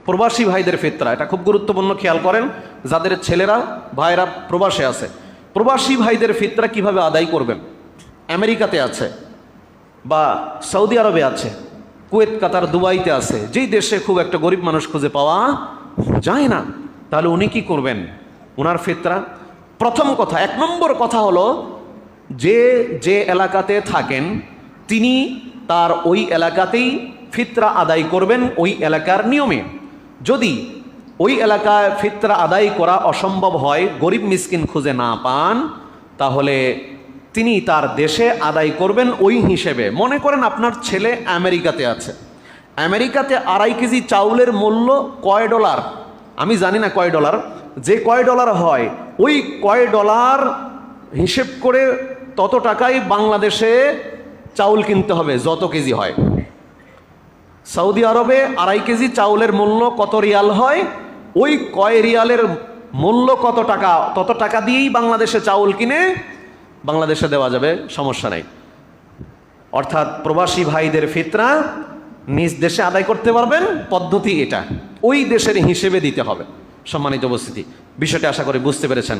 প্রবাসী ভাইদের ফিতরা, এটা খুব গুরুত্বপূর্ণ, খেয়াল করেন যাদের ছেলেরা ভাইরা প্রবাসে আছে। প্রবাসী ভাইদের ফিতরা কিভাবে আদায় করবেন? আমেরিকাতে আছে বা সৌদি আরবে আছে, কুয়েত, কাতার, দুবাইতে আছে, যেই দেশে খুব একটা গরিব মানুষ খুঁজে পাওয়া যায় না, তাহলে উনি কি করবেন? ওনার ফিতরা, প্রথম কথা, 1 নম্বর কথা হলো, যে এলাকাতে থাকেন তিনি তার ওই এলাকাতেই ফিতরা আদায় করবেন, ওই এলাকার নিয়মে। যদি ওই এলাকায় ফিতরা আদায় করা অসম্ভব হয়, গরিব মিসকিন খুঁজে না পান, তাহলে তিনি তার দেশে আদায় করবেন ওই হিসেবে। মনে করেন আপনার ছেলে আমেরিকাতে আছে, আমেরিকাতে 2.5 কেজি চাউলের মূল্য কয় ডলার আমি জানি না, কয় ডলার, যে কয় ডলার হয় ওই কয় ডলার হিসেব করে তত টাকাই বাংলাদেশে চাউল কিনতে হবে যত কেজি হয়। সৌদি আরবে 2.5 কেজি চাউলের মূল্য কত রিয়াল হয়, ওই কয় রিয়ালের মূল্য কত টাকা, তত টাকা দিয়েই বাংলাদেশে চাউল কিনে বাংলাদেশে দেওয়া যাবে, সমস্যা নেই। অর্থাৎ প্রবাসী ভাইদের ফিতরা নিজ দেশে আদায় করতে পারবেন, পদ্ধতি এটা, ওই দেশের হিসেবে দিতে হবে। সম্মানিত উপস্থিতি, বিষয়টা আশা করি বুঝতে পেরেছেন।